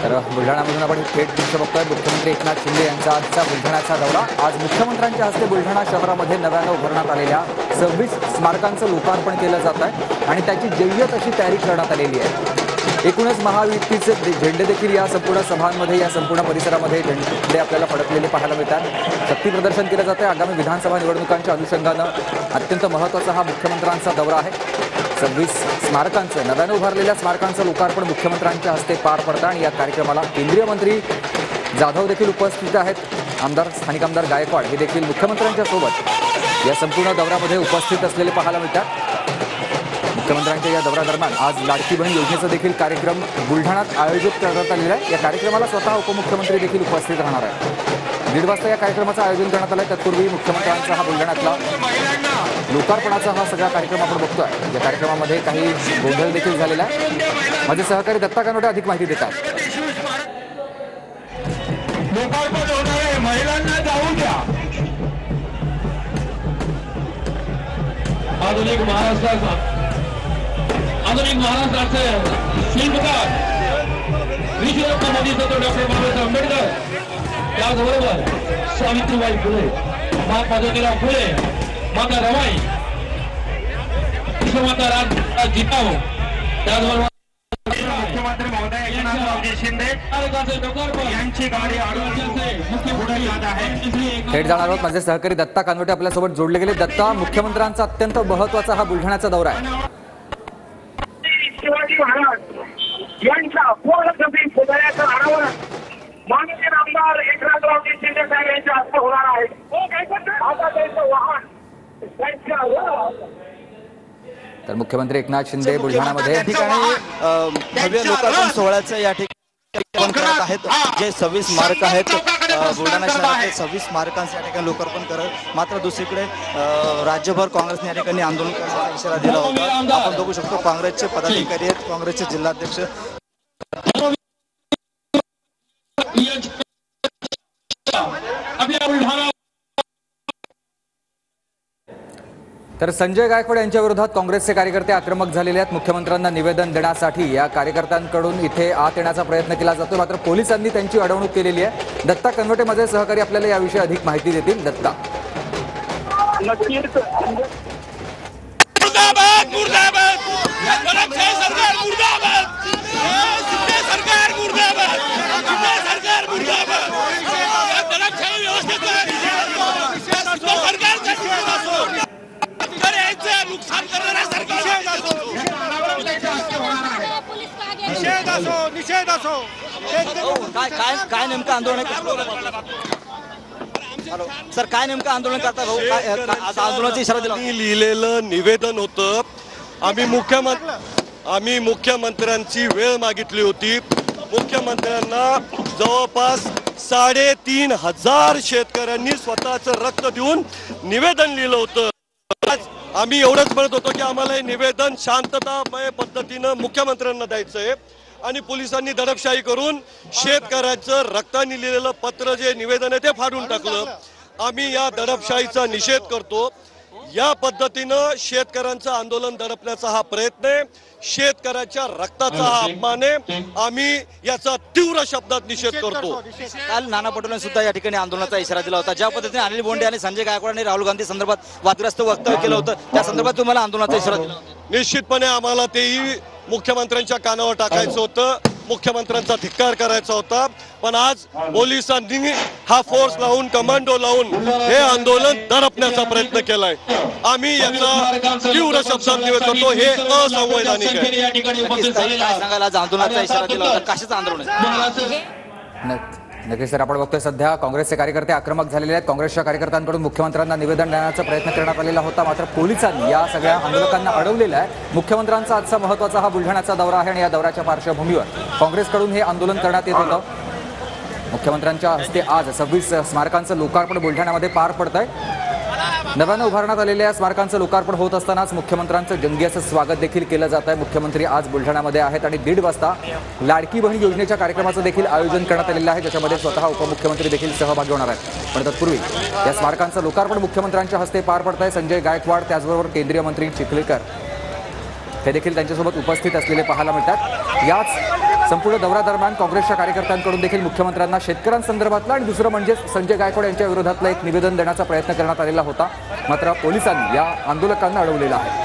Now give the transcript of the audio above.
तर बुलढाणामधून आपण थेट दृश्य बघतोय। मुख्यमंत्री एकनाथ शिंदे यांचा आजचा बुलढाण्याचा दौरा। आज मुख्यमंत्र्यांच्या हस्ते बुलढाणा शहरामध्ये नव्यानं उभारण्यात आलेल्या 26 स्मारकांचं लोकार्पण केलं जात आहे आणि त्याची जय्यत अशी तयारी करण्यात आलेली आहे। एकूणच महायुतीचे झेंडे देखील या संपूर्ण सभांमध्ये, या संपूर्ण परिसरामध्ये झेंडे आपल्याला फडकलेले पाहायला मिळतात। शक्ती प्रदर्शन केलं जातं। आगामी विधानसभा निवडणुकांच्या अनुषंगानं अत्यंत महत्त्वाचा हा मुख्यमंत्र्यांचा दौरा आहे। 26 स्मारकांचं, नव्यानं उभारलेल्या स्मारकांचं लोकार्पण मुख्यमंत्र्यांच्या हस्ते पार पडतं आणि या कार्यक्रमाला केंद्रीय मंत्री जाधव देखील उपस्थित आहेत। स्थानिक आमदार गायकवाड हे देखील मुख्यमंत्र्यांच्या सोबत या संपूर्ण दौऱ्यामध्ये उपस्थित असलेले पाहायला मिळतात। मुख्यमंत्र्यांच्या या दौऱ्यादरम्यान आज लाडकी बहीण योजनेचा देखील कार्यक्रम बुलढाण्यात आयोजित करण्यात आलेला आहे। या कार्यक्रमाला स्वतः उपमुख्यमंत्री देखील उपस्थित राहणार आहेत। 1:30 वाजता या कार्यक्रमाचं आयोजन करण्यात आलं आहे। तत्पूर्वी मुख्यमंत्र्यांचा हा बुलढाण्यातला लोकार्पणाचा हा सगळा कार्यक्रम आपण बघतोय। या कार्यक्रमामध्ये काही गोंधळ देखील झालेला आहे। माझे सहकारी दत्ता कानोटे अधिक माहिती देतात। लोकार्पण होणार आहे, महिलांना जाऊ द्या। आधुनिक महाराष्ट्राचे शिल्पकार विश्वरत्न मोदी डॉक्टर बाबासाहेब आंबेडकर, त्याचबरोबर सावित्रीबाई फुले, महात्मा ज्योतिराव फुले, माता रमाई, विश्वमाता राज जिजाऊ, त्याचबरोबर मुख्यमंत्री महोदय एकनाथ शिंदे यांची गाडी पुढे जात आहे। थेट जाणार आहोत। माझे सहकारी दत्ता कानोटे आपल्यासोबत जोडले गेले। दत्ता, मुख्यमंत्र्यांचा अत्यंत महत्त्वाचा हा बुलढाण्याचा दौरा आहे। शिवाजी महाराज यांच्या पूर्णकवी पुतळ्याचं अनावरण माननीय आमदार एकनाथरावजी शिंदे साहेब यांच्या हस्ते होणार आहे। आता त्यांचं वाहन तर मुख्यमंत्री एकनाथ शिंदे बुलढाणामध्ये भव्य लोकार्पण सोहळ्याचं या ठिकाणी करत आहेत। जे 26 स्मारक आहेत बुलढाणा शहरातील 26 स्मारकांचं या ठिकाणी लोकार्पण करत, मात्र दुसरीकडे राज्यभर काँग्रेसने या ठिकाणी आंदोलन करण्याचा इशारा दिला होता। आपण बघू शकतो काँग्रेसचे पदाधिकारी आहेत, काँग्रेसचे जिल्हाध्यक्ष तर संजय गायकवाड यांच्या विरोधात काँग्रेसचे कार्यकर्ते आक्रमक झालेले आहेत। मुख्यमंत्र्यांना निवेदन देण्यासाठी या कार्यकर्त्यांकडून इथे आत येण्याचा प्रयत्न केला जातो, मात्र पोलिसांनी त्यांची अडवणूक केलेली आहे। दत्ता कनवटे माझे सहकारी आपल्याला याविषयी अधिक माहिती देतील। दत्ता, निषेध असो काय नेमकं आंदोलन सर, काय नेमकं आंदोलन करता भाऊ? आंदोलनाचा इशारा दिला लिहिलेलं निवेदन होतं। आम्ही मुख्यमंत्र्यांची वेळ मागितली होती। मुख्यमंत्र्यांना जवळपास 3,500 शेतकऱ्यांनी स्वतःचं रक्त देऊन निवेदन लिहिलं होतं। आम्ही एवढंच म्हणत होतो की आम्हाला हे निवेदन शांततामय पद्धतीनं मुख्यमंत्र्यांना द्यायचं आहे आणि पोलिसांनी दडपशाही करून शेतकऱ्यांचं रक्ताने लिहिलेलं पत्र जे निवेदन आहे ते फाडून टाकलं। आम्ही या दडपशाहीचा निषेध करतो। या पद्धतीनं शेतकऱ्यांचं आंदोलन दडपण्याचा हा प्रयत्न आहे, शेतकऱ्याच्या रक्ताचा हा अपमान आहे। आम्ही याचा तीव्र शब्दात निषेध करतो। काल नाना पटोलेंनी सुद्धा या ठिकाणी आंदोलनाचा इशारा दिला होता। ज्या पद्धतीने अनिल बोंडे आणि संजय गायकवाड आणि राहुल गांधी संदर्भात वादग्रस्त वक्तव्य केलं होतं, त्या संदर्भात तुम्हाला आंदोलनाचा इशारा दिला? निश्चितपणे आम्हाला तेही मुख्यमंत्र्यांच्या कानावर टाकायचं होतं, मुख्यमंत्र्यांचा धिक्कार करायचा होता, पण आज पोलिसांनी हा फोर्स लावून, कमांडो लावून हे आंदोलन दडपण्याचा प्रयत्न केलाय। आम्ही याचा तीव्र शब्दात निषेध करतो। हे असंवैधानिक आहे। काय सांगायला? आज आंदोलनाचा इशारा दिला होता, कशाचं आंदोलन आहे? नक्कीच सर, आपण बघतोय सध्या काँग्रेसचे कार्यकर्ते आक्रमक झालेले आहेत। काँग्रेसच्या कार्यकर्त्यांकडून मुख्यमंत्र्यांना निवेदन देण्याचा प्रयत्न करण्यात आलेला होता, मात्र पोलिसांनी या सगळ्या आंदोलकांना अडवलेलं आहे। मुख्यमंत्र्यांचा आजचा महत्त्वाचा हा बुलढाण्याचा दौरा आहे आणि या दौऱ्याच्या पार्श्वभूमीवर काँग्रेसकडून हे आंदोलन करण्यात येत होतं। मुख्यमंत्र्यांच्या हस्ते आज 26 स्मारकांचं लोकार्पण बुलढाण्यामध्ये पार पडतंय। नव्यानं उभारण्यात आलेल्या स्मारकांचं लोकार्पण होत असतानाच मुख्यमंत्र्यांचं जंगी असं स्वागत देखील केलं जात आहे। मुख्यमंत्री आज बुलढाण्यामध्ये आहेत आणि 1:30 वाजता लाडकी बहीण योजनेच्या कार्यक्रमाचं देखील आयोजन करण्यात आलेलं आहे, ज्याच्यामध्ये स्वतः उपमुख्यमंत्री देखील सहभागी होणार आहेत। पण तत्पूर्वी या स्मारकांचं लोकार्पण मुख्यमंत्र्यांच्या हस्ते पार पडत आहे। संजय गायकवाड, त्याचबरोबर केंद्रीय मंत्री चिखलीकर हे देखील त्यांच्यासोबत उपस्थित असलेले पाहायला मिळतात। याच संपूर्ण दौऱ्यादरम्यान काँग्रेसच्या कार्यकर्त्यांकडून देखील मुख्यमंत्र्यांना शेतकऱ्यांसंदर्भातलं आणि दुसरं म्हणजे संजय गायकवाड यांच्या विरोधातलं एक निवेदन देण्याचा प्रयत्न करण्यात आलेला होता, मात्र पोलिसांनी या आंदोलकांना अडवलेलं आहे.